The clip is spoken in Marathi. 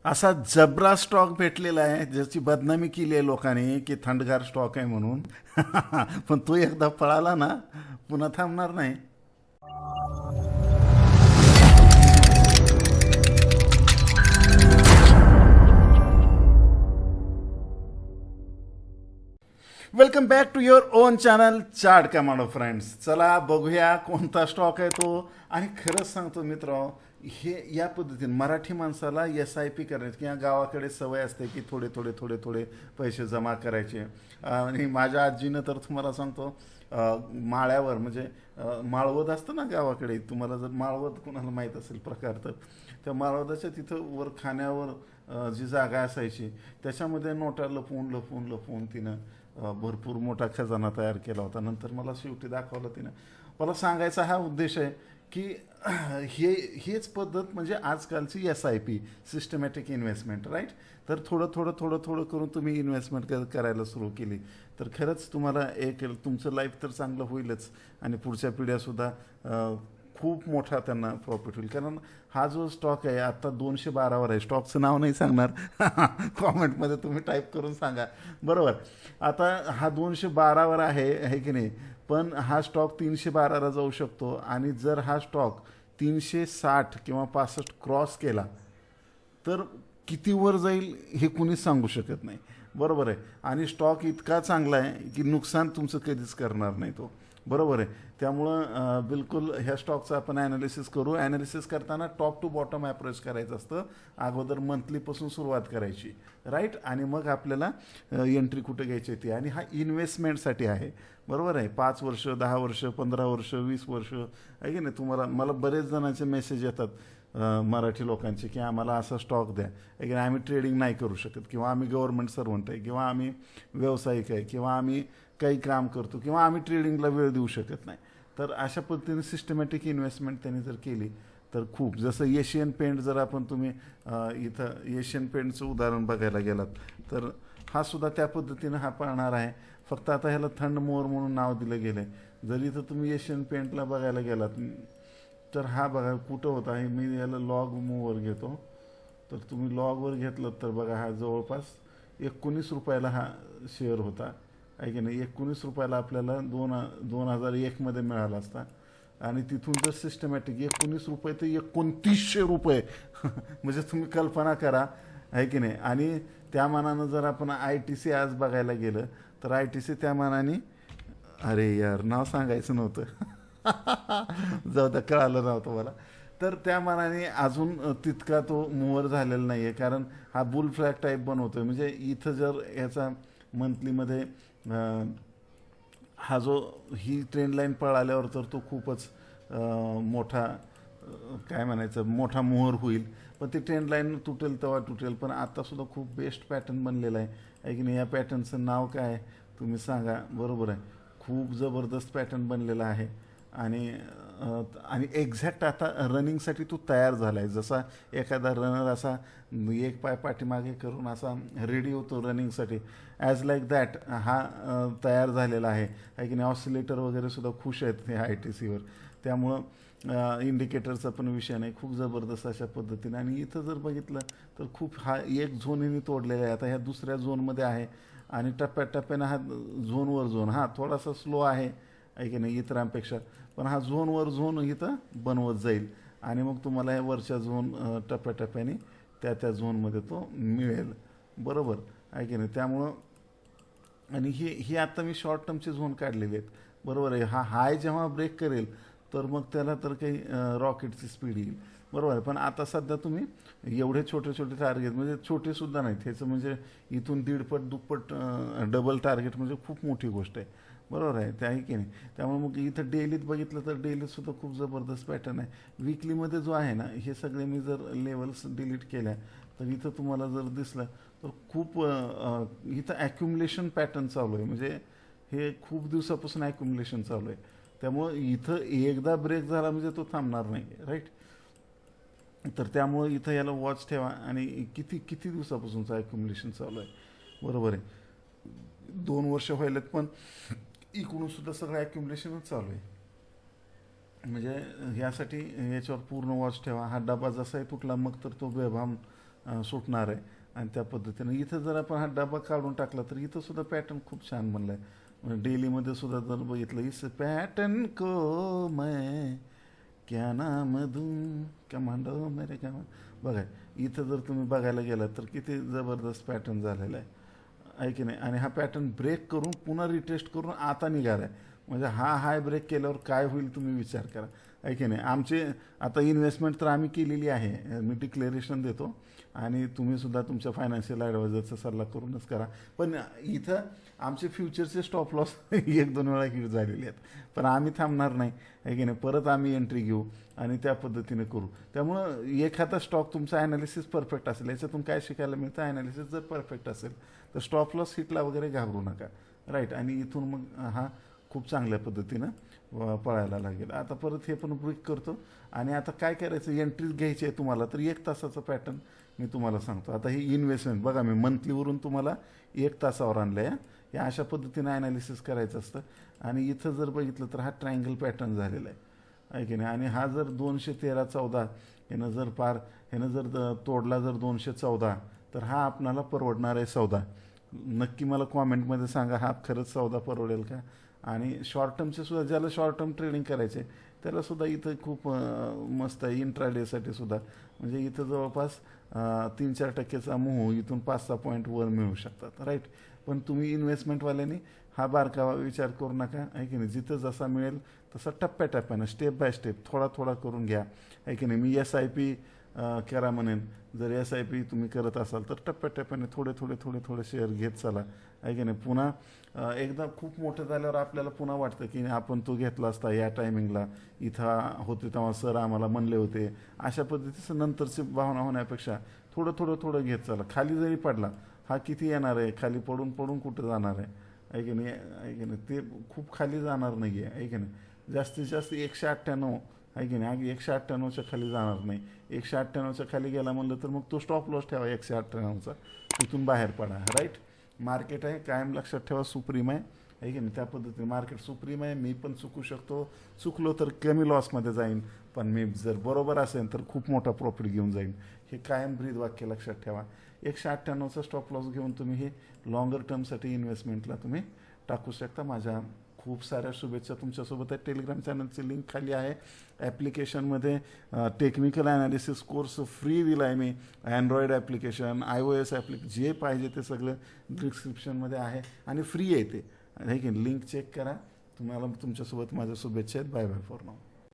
असा जबरा स्टॉक भेटलेला आहे ज्याची बदनामी केली आहे लोकांनी की थंडगार स्टॉक आहे म्हणून. पण तो एकदा पळाला ना पुन्हा थांबणार नाही. Welcome back to your own channel chart commando friends. चला बघूया कोणता स्टॉक आहे तो. आणि खरंच सांगतो मित्र, हे या पद्धतीने मराठी माणसाला SIP करायचं किंवा गावाकडे सवय असते की थोडे थोडे थोडे थोडे पैसे जमा करायचे. आणि माझ्या आजीनं तर तुम्हाला सांगतो माळ्यावर म्हणजे माळवद असतं ना गावाकडे, तुम्हाला जर माळवद कोणाला माहीत असेल प्रकार तर त्या माळवदाच्या तिथं वर खाण्यावर जी जागा असायची त्याच्यामध्ये नोटा लपवून लपवून लपवून तिनं भरपूर मोठा खजाना तयार केला होता. नंतर मला शेवटी दाखवलं तिनं. मला सांगायचा हा उद्देश आहे की हेच पद्धत म्हणजे आजकालची SIP सिस्टमॅटिक इन्व्हेस्टमेंट, राईट. तर थोडं थोडं थोडं थोडं करून तुम्ही इन्व्हेस्टमेंट करायला सुरू केली तर खरंच तुम्हाला तुमचं लाईफ तर चांगलं होईलच आणि पुढच्या पिढ्यासुद्धा खूप मोठा त्यांना प्रॉफिट होईल. कारण हा जो स्टॉक आहे आत्ता 212वर आहे. स्टॉकचं नाव नाही सांगणार, कॉमेंटमध्ये तुम्ही टाईप करून सांगा. बरोबर. आता हा 212वर आहे की नाही, पण हा स्टॉक 312ला जाऊ शकतो. आणि जर हा स्टॉक 360 किंवा 65 क्रॉस केला तर किती वर जाईल हे कुणीच सांगू शकत नाही. बरोबर आहे. आणि स्टॉक इतका चांगला आहे की नुकसान तुमचं कधीच करणार नाही तो. बरोबर आहे. त्यामुळं बिलकुल ह्या स्टॉकचं आपण ॲनालिसिस करू. ॲनालिसिस करताना टॉप टू बॉटम ॲप्रोच करायचं असतं. अगोदर मंथलीपासून सुरुवात करायची, राईट. आणि मग आपल्याला एंट्री कुठे घ्यायची ती. आणि हा इन्व्हेस्टमेंटसाठी आहे. बरोबर आहे. 5 वर्ष 10 वर्ष 15 वर्ष 20 वर्ष आहे की नाही. मला बरेच जणांचे मेसेज येतात मराठी लोकांचे की आम्हाला असा स्टॉक द्या आहे की आम्ही ट्रेडिंग नाही करू शकत, किंवा आम्ही गव्हर्नमेंट सर्वंट आहे, किंवा आम्ही व्यावसायिक आहे, किंवा आम्ही काही काम करतो, किंवा आम्ही ट्रेडिंगला वेळ देऊ शकत नाही. तर अशा पद्धतीने सिस्टमॅटिक इन्व्हेस्टमेंट त्यांनी जर केली तर खूप, जसं एशियन पेंट जर आपण तुम्ही इथं एशियन पेंटचं उदाहरण बघायला गेलात तर हा सुद्धा त्या पद्धतीनं हा पाळणार आहे. फक्त आता ह्याला थंड मोअर म्हणून नाव दिलं गेलं आहे. जर इथं तुम्ही एशियन पेंटला बघायला गेलात तर हा बघा कुठं होता आहे. मी याला लॉग मूवर घेतो, तर तुम्ही लॉगवर घेतलं तर बघा हा जवळपास 19 रुपयाला हा शेअर होता आहे की नाही. 19 रुपयाला आपल्याला 2001मध्ये मिळाला असता. आणि तिथून जर सिस्टमॅटिक 19 रुपये ते 2900 रुपये म्हणजे तुम्ही कल्पना करा आहे की नाही. आणि त्या मानानं जर आपण ITC आज बघायला गेलं तर ITC त्या मानाने, अरे यार नाव सांगायचं नव्हतं जाऊ द्या, कळालं नव्हतं मला. तर त्या मानाने अजून तितका तो मूवर झालेला नाही आहे. कारण हा बुल फ्लॅग टाईप बनवतो आहे. म्हणजे इथं जर याचा मंथलीमध्ये हा जो ही ट्रेंड लाईन पळाल्यावर तर तो खूपच मोठा काय म्हणायचं मोठा मोहर होईल. पण ती ट्रेंड लाईन तुटेल तेव्हा तुटेल. पण आत्तासुद्धा खूप बेस्ट पॅटर्न बनलेला आहे की नाही. या पॅटर्नचं नाव काय तुम्ही सांगा. बरोबर आहे. खूप जबरदस्त पॅटर्न बनलेला आहे. आणि एक्झॅक्ट आता रनिंगसाठी तो तयार झाला आहे. जसा एखादा रनर असा एक पाय पाठीमागे करून असा रेडी होतो रनिंगसाठी, ॲज लाईक दॅट हा तयार झालेला आहे की नाही. ऑसिलेटर वगैरे सुद्धा खुश आहेत हे ITCवर. त्यामुळं इंडिकेटरचा पण विषय नाही. खूप जबरदस्त अशा पद्धतीने. आणि इथं जर बघितलं तर खूप हा एक झोनही तोडलेला आहे. आता ह्या दुसऱ्या झोनमध्ये आहे आणि टप्प्याटप्प्यानं हा झोनवर झोन हा थोडासा स्लो आहे की नाही इतरांपेक्षा. पण हा झोनवर झोन इथं बनवत जाईल आणि मग तुम्हाला या वरच्या झोन टप्प्याटप्प्याने त्या झोनमध्ये तो मिळेल. बरोबर आहे की नाही. त्यामुळं आणि ही आत्ता मी शॉर्ट टर्मचे झोन काढलेले आहेत. बरोबर आहे. हा हाय जेव्हा ब्रेक करेल तर मग त्याला तर काही रॉकेटची स्पीड येईल. बरोबर आहे. पण आता सध्या तुम्ही एवढे छोटे छोटे टार्गेट म्हणजे छोटेसुद्धा नाहीत. ह्याचं म्हणजे इथून दीडपट दुप्पट डबल टार्गेट म्हणजे खूप मोठी गोष्ट आहे. बरोबर आहे. ते आहे की नाही. त्यामुळे मग इथं डेलीत बघितलं तर डेलीतसुद्धा खूप जबरदस्त पॅटर्न आहे. वीकलीमध्ये जो आहे ना हे सगळे मी जर लेवल्स डिलीट केल्या तर इथं तुम्हाला जर दिसलं तर खूप इथं ॲक्युमुलेशन पॅटर्न चालू आहे. म्हणजे हे खूप दिवसापासून ॲक्युमुलेशन चालू आहे. त्यामुळं इथं एकदा ब्रेक झाला म्हणजे तो थांबणार नाही, राईट. तर त्यामुळं इथं याला वॉच ठेवा. आणि किती किती दिवसापासूनचं ॲक्युमुलेशन चालू आहे. बरोबर आहे. 2 वर्ष व्हायलेत पण इकडूनसुद्धा सगळं ॲक्युमुलेशनच चालू आहे. म्हणजे ह्यासाठी याच्यावर पूर्ण वॉच ठेवा. हा डबा जसाही तुटला मग तर तो बेभाम सुटणार आहे. आणि त्या पद्धतीनं इथं जर आपण हा डबा काढून टाकला तर इथं सुद्धा पॅटर्न खूप छान बनला आहे. म्हणजे डेलीमध्ये सुद्धा जर बघितलं, इस पॅटर्न को मैं क्या नाम दूं, कमांडो मेरे कमांडो. बघा इथं जर तुम्ही बघायला गेलात तर किती जबरदस्त पॅटर्न झालेला आहे की नाही. आणि हा पॅटर्न ब्रेक करून पुन्हा रिटेस्ट करून आता निघाला आहे. म्हणजे हा हाय ब्रेक केल्यावर काय होईल तुम्ही विचार करा, आहे की नाही. आमचे आता इन्व्हेस्टमेंट तर आम्ही केलेली आहे, मी डिक्लेरेशन देतो आणि तुम्ही सुद्धा तुमच्या फायनान्शियल ॲडवायझरचा सल्ला करूनच करा. पण इथं आमचे फ्युचरचे स्टॉप लॉस 1-2 वेळा हिट झालेले आहेत, पण आम्ही थांबणार नाही, आहे की नाही. परत आम्ही एंट्री घेऊ आणि त्या पद्धतीने करू. त्यामुळं एखादा स्टॉक तुमचा ॲनालिसिस परफेक्ट असेल, याच्यातून काय शिकायला मिळतं, ॲनालिसिस जर परफेक्ट असेल तर स्टॉप लॉस हिटला वगैरे घाबरू नका, राईट. आणि इथून मग हा खूप चांगल्या पद्धतीनं पळायला लागेल. आता परत हे पण ब्रेक करतो आणि आता काय करायचं, एंट्रीज घ्यायची आहे तुम्हाला तर 1 तासाचं पॅटर्न मी तुम्हाला सांगतो. आता ही इन्व्हेस्टमेंट बघा, मी मंथलीवरून तुम्हाला 1 तासावर आणलं आहे. या अशा पद्धतीनं ॲनालिसिस करायचं असतं. आणि इथं जर बघितलं तर हा ट्रायंगल पॅटर्न झालेला आहे की नाही. आणि हा जर 213-14 ह्यानं जर तोडला जर 214 तर हा आपणाला परवडणार आहे सौदा. नक्की मला कॉमेंटमध्ये सांगा, हा खरंच सौदा परवडेल का. आणि शॉर्ट टर्मचे सुद्धा, ज्याला शॉर्ट टर्म ट्रेडिंग करायचे त्याला सुद्धा इथं खूप मस्त आहे. इंट्राडेसाठी सुद्धा म्हणजे इथं जवळपास 3-4% मूव्ह इथून 5-6 पॉईंट वर मिळू शकतात, राईट. पण तुम्ही इन्व्हेस्टमेंटवाल्यांनी हा बारकावा विचार करू नका, आहे की नाही. जिथं जसा मिळेल तसा टप्प्याटप्प्यानं स्टेप बाय स्टेप थोडा थोडा करून घ्या, आहे की नाही. मी SIP करा म्हणेन. जर SIP तुम्ही करत असाल तर टप्प्याटप्प्याने थोडे शेअर घेत चला, आहे की नाही. पुन्हा एकदा खूप मोठं झाल्यावर आपल्याला पुन्हा वाटतं की आपण तो घेतला असता या टायमिंगला, इथं होते तेव्हा सर आम्हाला म्हणले होते, अशा पद्धतीचं नंतरची भावना होण्यापेक्षा थोडं घेत चला. खाली जरी पडला हा किती येणार आहे, खाली पडून कुठं जाणार आहे की नाही, आहे की नाही. ते खूप खाली जाणार नाही आहे की नाही. जास्तीत जास्त 198 आहे की नाही. 198च्या खाली जाणार नाही. 198च्या खाली गेला म्हणलं तर मग तो स्टॉप लॉस ठेवा 198चा, तिथून बाहेर पडा, राईट. मार्केट आहे कायम लक्षात ठेवा, सुप्रीम आहे की नाही. त्या पद्धतीने मार्केट सुप्रीम आहे. मी पण चुकू शकतो, चुकलो तर कमी लॉसमध्ये जाईन, पण मी जर बरोबर असेल तर खूप मोठा प्रॉफिट घेऊन जाईन. हे कायम ब्रीद वाक्य लक्षात ठेवा. 198चा स्टॉप लॉस घेऊन तुम्ही हे लॉंगर टर्मसाठी इन्व्हेस्टमेंटला तुम्ही टाकू शकता. माझ्या खूप साऱ्या शुभेच्छा तुमच्यासोबत आहे. टेलिग्राम चॅनलची लिंक खाली आहे. ॲप्लिकेशनमध्ये टेक्निकल ॲनालिसिस कोर्स फ्री दिला आहे मी. अँड्रॉइड ॲप्लिकेशन, iOS जे पाहिजे ते सगळं डिस्क्रिप्शनमध्ये आहे आणि फ्री आहे ते, आहे की लिंक चेक करा. तुम्हाला तुमच्यासोबत माझ्या शुभेच्छा आहेत. Bye bye for now.